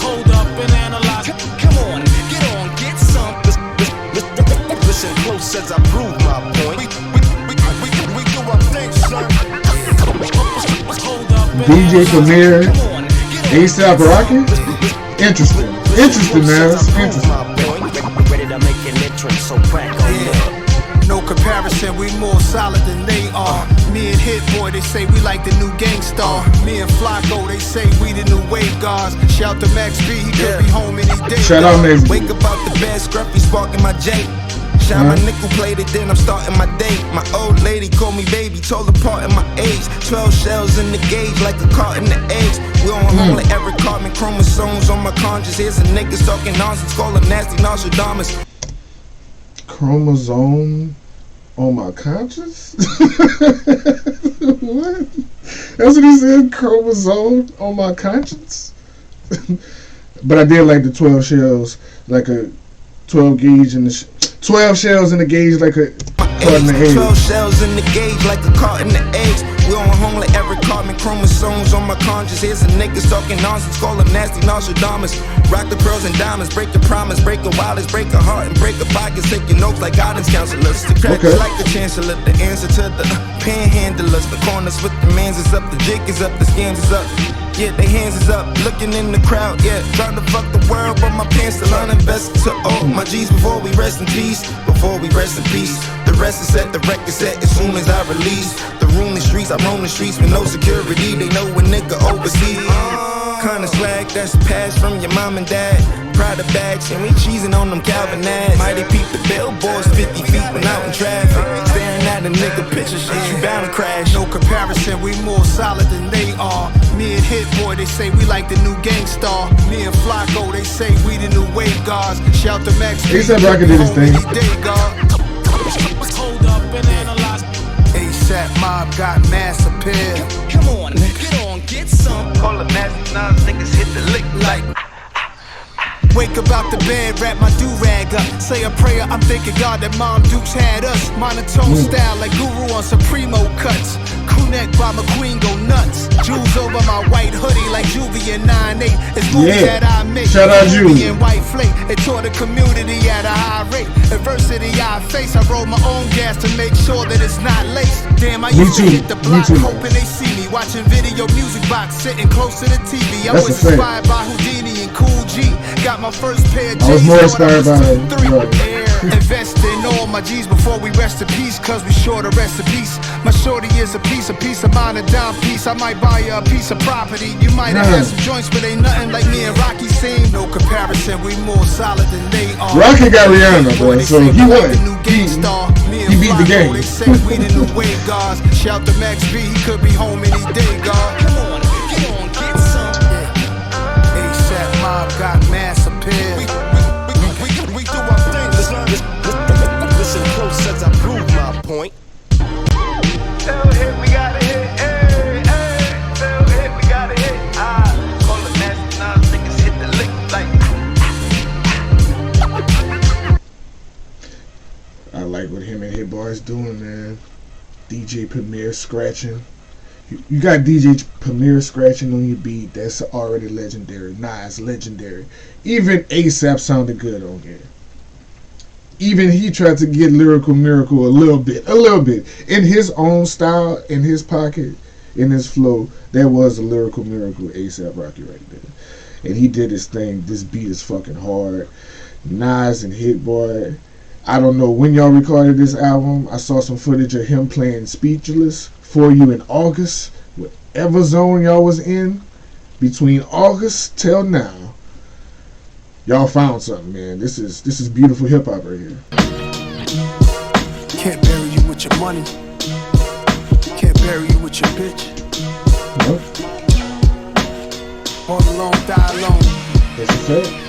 Hold up and analyze. Come on, get some. Listen close as I prove my point. We do our thing, son. Hold up and DJ Premier, A$AP Rocky. Interesting, man. It's interesting. Ready to make an entrance, so crack on up. No comparison, we more solid than they are. Me and Hit Boy, they say we like the new Gangstar. Me and Flacco, they say we the new wave guards. Shout to Max B, he could be home any day. Shout out Max B. Wake up out the bed, scruffy sparking my J. Shine my nickel plated, then I'm starting my day. My old lady called me baby, told apart in my age. 12 shells in the gauge, like a carton of eggs. We on home like every carbon chromosomes on my conscience. Here's a niggas talking nonsense, call them nasty Nostradamus. Chromosome on my conscience? What? That's what he said, chromosome on my conscience? But I did like the 12 shells, like a 12 gauge in the 12 shells in the gauge, like a carton of eggs. 12 shells in the gauge, like a carton of eggs. We on home like every carbon chromosomes on my conscience. Here's a niggas talking nonsense, call them nasty Nostradamus. Rock the pearls and diamonds, break the promise, break a wildest, break a heart and break a pockets. Take your notes like guidance counselors. The crackers like the chancellor, the answer to the panhandlers. The corners with the mans is up, the jig is up, the scams is up. Yeah, they hands is up, looking in the crowd, yeah. Trying to fuck the world, but my pants still uninvested. To all my G's before we rest in peace. Before we rest in peace. The rest is set, the record set as soon as I release. The room, the streets, I roam the streets with no security. They know a nigga overseas. Kinda swag that's passed from your mom and dad. Prada bags, and we cheesing on them Calvin ads. Mighty peep the billboards 50 feet when out in traffic. Staring at a nigga picture shit, you bound to crash. No comparison, we more solid than they are. Me and Hit Boy, they say we like the new Gangstar. Me and Flacco, they say we the new wave guards. Shout to Max B, A$AP Rocky did his thing. hold up and analyze. A$AP Mob got mass appeal. Come on, get some. Call them nasty niggas hit the lick like. Wake up out the bed, wrap my do-rag up. Say a prayer, I'm thanking God that Mom Dukes had us. Monotone style like Guru on Supremo cuts. Crew neck by McQueen go nuts. Jewels over my white hoodie like Juvie and 9-8. It's movies that I make. Shout out Juvie and White Flake. It taught the community at a high rate. Adversity I face, I roll my own gas to make sure that it's not laced. Damn, I used to hit the block hoping they see me. Watching video music box, sitting close to the TV. I was inspired by Houdini and Cool G. Got my first pair of G's. I was more inspired by Invest in all my G's before we rest in peace, cause we short of recipes. My shorty is a piece of mine, a dime piece. I might buy you a piece of property. You might have had some joints, but ain't nothing like me and Rocky seen. No comparison, we more solid than they are. Rocky got Rihanna, boy, so he won. He beat the game. They say we the new wave guards. Shout to Max B, he could be home any day, God. Come on, get some. A$AP Mob got mass appeal. We do our thing. Listen close as I prove my point. Tell hit, we gotta hit. Hey, hey. Tell hit, we gotta hit. Call the nasty niggas hit the lick like. I like what him and Hit Boy is doing, man. DJ Premier scratching. You got DJ Premier scratching on your beat. That's already legendary. Nas legendary. Even A$AP sounded good on here. Even he tried to get Lyrical Miracle a little bit. In his own style, in his pocket, in his flow, there was a Lyrical Miracle A$AP Rocky right there. And he did his thing. This beat is fucking hard. Nas and Hit Boy. I don't know when y'all recorded this album. I saw some footage of him playing Speechless for you in August. Whatever zone y'all was in, between August till now, y'all found something, man. This is beautiful hip hop right here. Can't bury you with your money. Can't bury you with your bitch. Nope. All alone, die alone. That's a fact.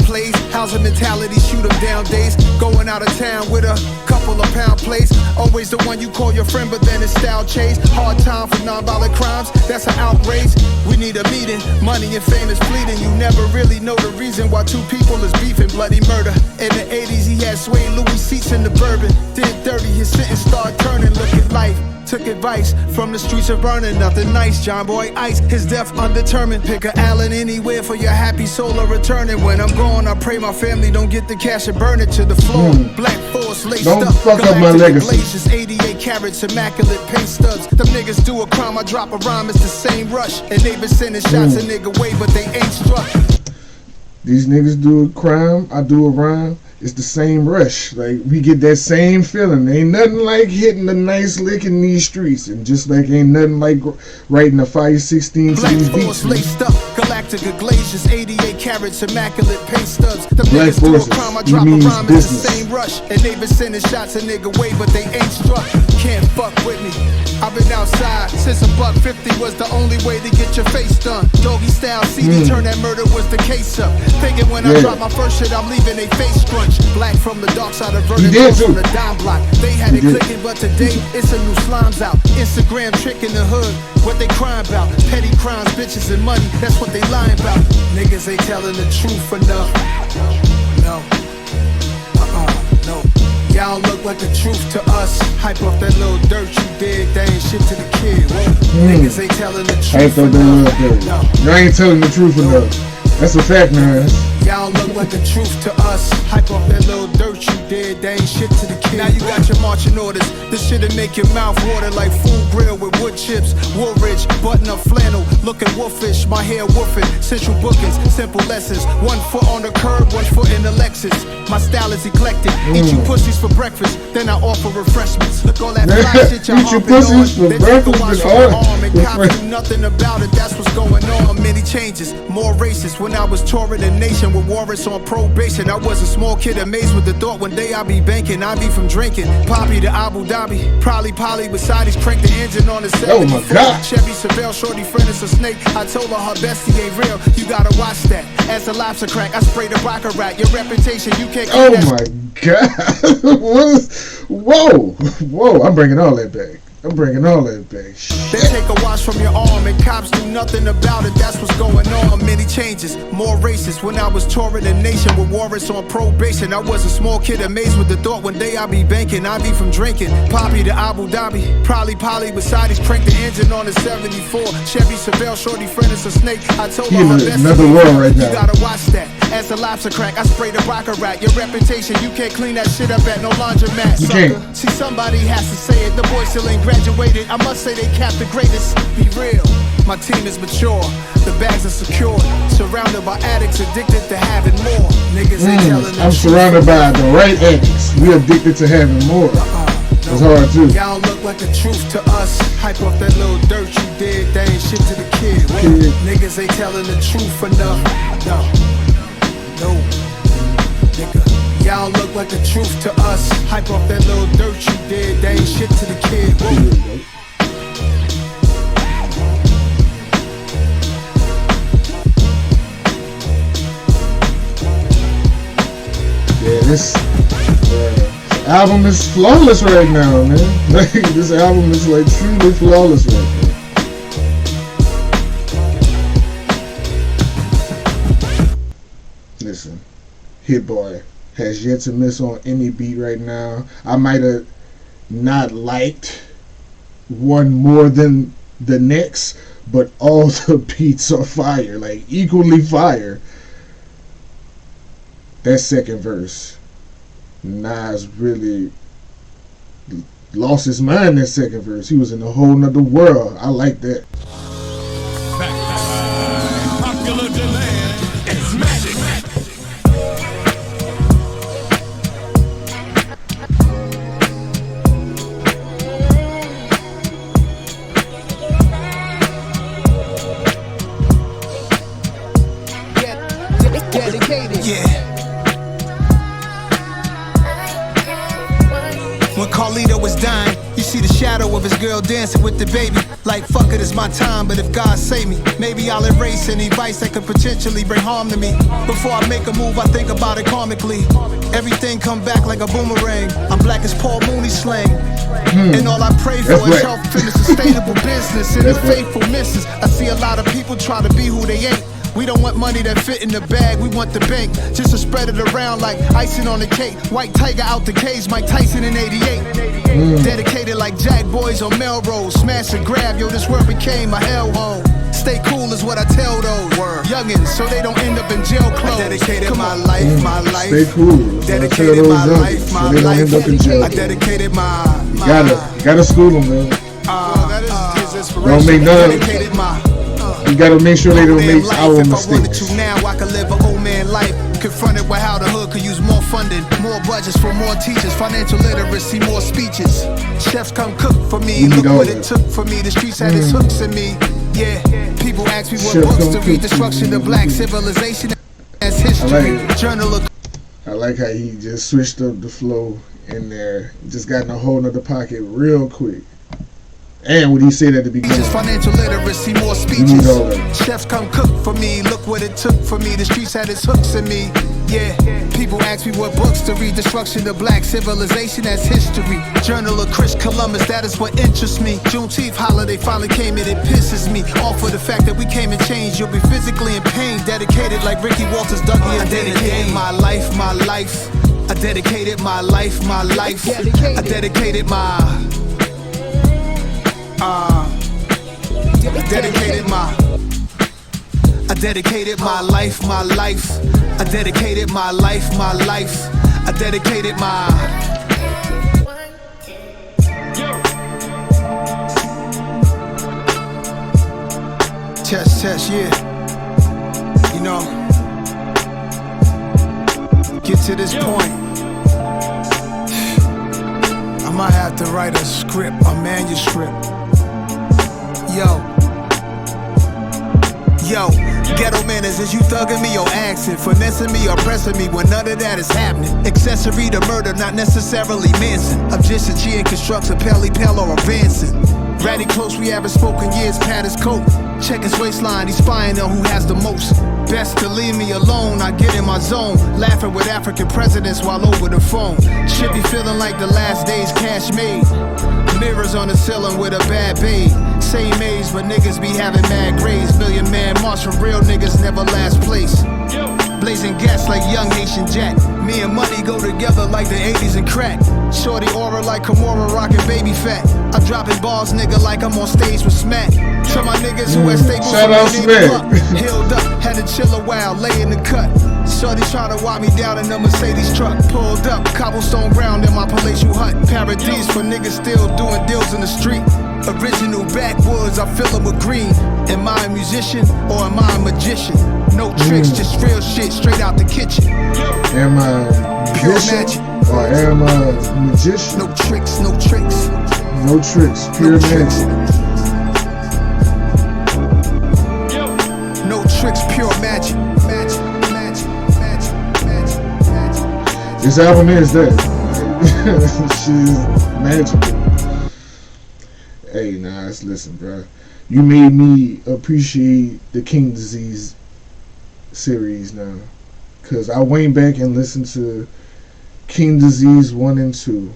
Plays, housing mentality, shoot them down days. Going out of town with a couple of pound plates. Always the one you call your friend, but then it's style chase. Hard time for non-violent crimes, that's an outrage. We need a meeting, money and fame is fleeting. You never really know the reason why two people is beefing. Bloody murder. In the 80s he had Last way, Louis seats in the bourbon. Did 30, his sentence started turning. Look at life. Took advice from the streets of burning. Nothing nice, John Boy Ice. His death undetermined. Pick a Allen anywhere for your happy soul of returning. When I'm gone, I pray my family don't get the cash and burn it to the floor. Black force laced Don't up. fuck up my legacy. Glaciers, 88 carats, immaculate paint studs. Them niggas do a crime, I drop a rhyme, it's the same rush. And they been sending shots a nigga way, but they ain't struck. These niggas do a crime, I do a rhyme. It's the same rush. Like, we get that same feeling. Ain't nothing like hitting a nice lick in these streets. And just like ain't nothing like writing a Fire 16 to Black these force beats. laced up, Galactica glaciers, 88 carats, immaculate paint studs. The Black niggas do a forces, crime, I you drop a means rhyme, it's the business. same rush. And they been sending shots a nigga way, but they ain't struck. Can't fuck with me. I've been outside since a $1.50 was the only way to get your face done. Doggy style CD, turn that murder was the case up. Thinking when I drop my first shit, I'm leaving they face scrunch. Black from the dark side of vertigo from the dime block. They had it clicking, but today it's a new slimes out. Instagram trick in the hood, what they crying about? Petty crimes, bitches and money, that's what they lying about. Niggas ain't telling the truth enough. No. No. Y'all look like the truth to us. Hype off that little dirt you dig, that ain't shit to the kid. Niggas ain't telling the truth enough. Y'all ain't telling the truth enough. That's a fact, man. Y'all look like the truth to us. Hype off that little dirt you did, that ain't shit to the kid. Now you got your marching orders. This shit'll make your mouth water like food grill with wood chips. Woolridge, button up flannel, looking wolfish. My hair woofing, central bookings, simple lessons. 1 foot on the curb, 1 foot in the Lexus. My style is eclectic. Eat you pussies for breakfast, then I offer refreshments. Look all that fly shit you're Eat your hopping on. pussies for They take a breakfast watch and from my all arm and cops do nothing about it. That's what's going on. Many changes, more racist. When I was touring the nation with warrants on probation, I was a small kid amazed with the thought one day I'll be banking. I be from drinking Poppy to Abu Dhabi, probably Polly with sideys, crank the engine on the 74. Oh my God. Chevy Seville, shorty friend is a snake. I told her her bestie ain't real. You gotta watch that. As the lobster crack, I spray the baccarat. Your reputation, you can't. Oh my God. Whoa. I'm bringing all that back. I'm bringing all that back. They take a watch from your arm and cops do nothing about it. That's what's going on. Many changes, more racist. When I was touring the nation with warrants on probation, I was a small kid amazed with the thought one day I'll be banking. I be from drinking Poppy to Abu Dhabi, probably Polly with sideys, crank the engine on the 74. Chevy Seville, shorty friend is a snake. I told her her best. Another world right now. You gotta watch that. As the lobster crack, I spray the baccarat. Your reputation, you can't clean that shit up at no laundromat. You Sucker. can't. See, somebody has to say it. The boys still ain't graduated. I must say they capped the greatest. Be real. My team is mature. The bags are secured. Surrounded by addicts addicted to having more. Niggas ain't telling the I'm truth. surrounded by the right addicts. We addicted to having more. That's hard too. Y'all look like the truth to us. Hype off that little dirt you did, that ain't shit to the kid. Niggas ain't telling the truth enough. No, nigga. Y'all look like the truth to us. Hype off that little dirt you did, that ain't shit to the kid. Yeah, this album is flawless right now, man. Like, this album is like truly flawless right now. Listen, Hit Boy has yet to miss on any beat right now. I might have not liked one more than the next, but all the beats are fire, like equally fire. That second verse, Nas really lost his mind. That second verse, he was in a whole nother world. I like that. Popular demand is magic. Dedicated. Yeah. When Carlito was dying, you see the shadow of his girl dancing with the baby. Like, fuck it, it's my time, but if God save me, maybe I'll erase any vice that could potentially bring harm to me. Before I make a move, I think about it karmically. Everything come back like a boomerang. I'm black as Paul Mooney's slang. And all I pray for is health, fitness, sustainable business, and the faithful misses. I see a lot of people try to be who they ain't. We don't want money that fit in the bag, we want the bank. Just to spread it around like icing on the cake. White tiger out the cage, Mike Tyson in 88. Dedicated like Jack Boys on Melrose. Smash and grab, yo, this world became a hellhole. Stay cool is what I tell those youngins, so they don't end up in jail clothes. I dedicated my life, my life. Stay cool. Dedicated my life, my so they don't life. end up in jail. I dedicated my. You gotta school them, man. That is his inspiration. Don't make none. Dedicated my. You gotta make sure they don't make our If I wanted mistakes. to now, I could live an old man life. Confronted with how the hood could use more funding, more budgets for more teachers, financial literacy, more speeches. Chefs come cook for me. Look what it took for me. The streets had its hooks in me. Yeah, people ask me what Chefs books come to cook read. for Destruction me. of black civilization as history. Journal of I like how he just switched up the flow in there. Just got in a whole nother pocket real quick. And what he said at the beginning. financial literacy, more speeches. Chefs come cook for me. Look what it took for me. The streets had its hooks in me. Yeah, people ask me what books to read. Destruction of black civilization as history. Journal of Chris Columbus, that is what interests me. Juneteenth holiday finally came and it pisses me off for the fact that we came and changed. You'll be physically in pain. Dedicated like Ricky Walters, Dougie, and dedicated my life, my life. I dedicated my life, my life. I dedicated my. I dedicated my life, my life. I dedicated my life, my life. I dedicated my. Test, yeah. You know, get to this point. I might have to write a script, a manuscript. Yo, ghetto manners, is you thugging me or axing? Finessing me or pressing me when none of that is happening. Accessory to murder, not necessarily Manson. I'm just a G and constructs a Pelly Pell or advancing. Ratty close, we haven't spoken years, pat his coat. Check his waistline, he's spying on who has the most. Best to leave me alone, I get in my zone. Laughing with African presidents while over the phone. Should be feeling like the last days cash made. Mirrors on the ceiling with a bad babe. Same age, but niggas be having mad grades. Million man march from real niggas never last place. Blazing gas like young Haitian Jack. Me and money go together like the 80s and crack. Shorty aura like Kimura rockin' baby fat. I'm dropping balls, nigga, like I'm on stage with Smack. To my niggas who had staples Shout out Smack. Healed up, had to chill a while, lay in the cut. Shorty tryna walk me down in a Mercedes truck. Pulled up, cobblestone ground in my palatial hut. Paradise for niggas still doing deals in the street. Original backwoods, I fill them with green. Am I a musician or am I a magician? No tricks, just real shit straight out the kitchen. Am I a Pure musician magic. or am I a magician? No tricks, no tricks. No tricks, pure tricks. magic. No tricks, pure magic. Magic, magic, magic, magic, magic. This album is that. She's magical. Hey, Nas, listen, bro. You made me appreciate the King Disease series now. Because I went back and listened to King Disease 1 and 2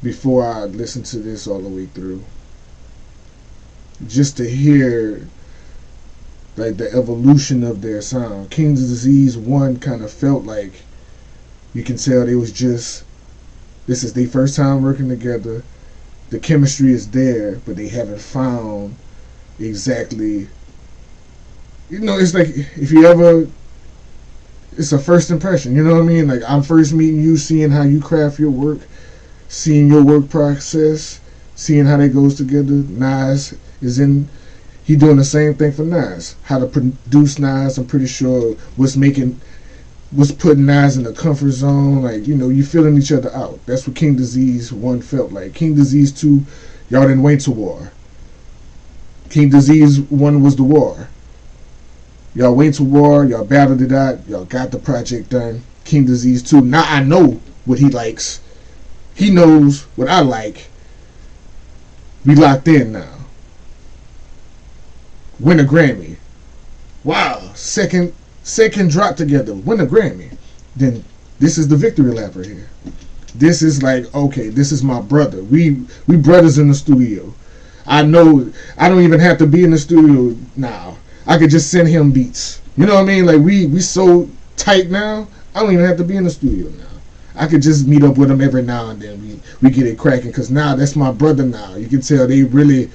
before I listened to this all the way through. Just to hear like the evolution of their sound. King Disease 1 kind of felt like you can tell they was just, this is their first time working together. The chemistry is there, but they haven't found exactly, you know, it's like if you ever, it's a first impression, you know what I mean? Like I'm first meeting you, seeing how you craft your work, seeing your work process, seeing how that goes together. Nas is in, he doing the same thing for Nas. How to produce Nas, I'm pretty sure what's putting Nas in the comfort zone. Like, you know, you feeling each other out. That's what King Disease 1 felt like. King Disease 2, y'all didn't wait to war. King Disease 1 was the war. Y'all went to war, y'all battled it out, y'all got the project done. King Disease 2, now I know what he likes. He knows what I like. We locked in now. Win a Grammy. Wow, second drop together, win a Grammy. Then this is the victory lap right here. This is like, okay, this is my brother. We brothers in the studio. I know I don't even have to be in the studio now. I could just send him beats. You know what I mean? Like we so tight now. I don't even have to be in the studio now. I could just meet up with him every now and then. We get it cracking, because now that's my brother now. You can tell they really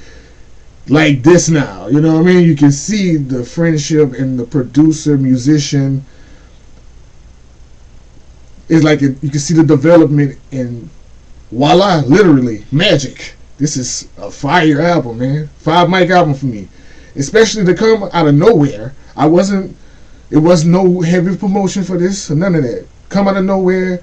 like this now. You know what I mean? You can see the friendship and the producer, musician. It's like you can see the development, and voila, literally magic. This is a fire album, man. 5 mic album for me. Especially to come out of nowhere. It was no heavy promotion for this or none of that. Come out of nowhere.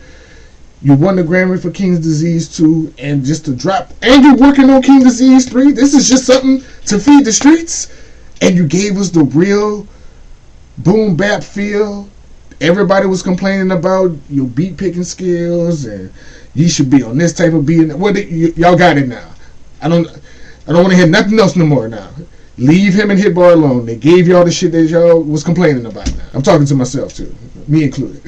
You won the Grammy for King's Disease 2, and just to drop, and you're working on King's Disease 3. This is just something to feed the streets, and you gave us the real boom bap feel. Everybody was complaining about your beat picking skills, and you should be on this type of beat. Well, y'all got it now. I don't want to hear nothing else no more now. Leave him and Hit Bar alone. They gave y'all the shit that y'all was complaining about now. I'm talking to myself too, me included.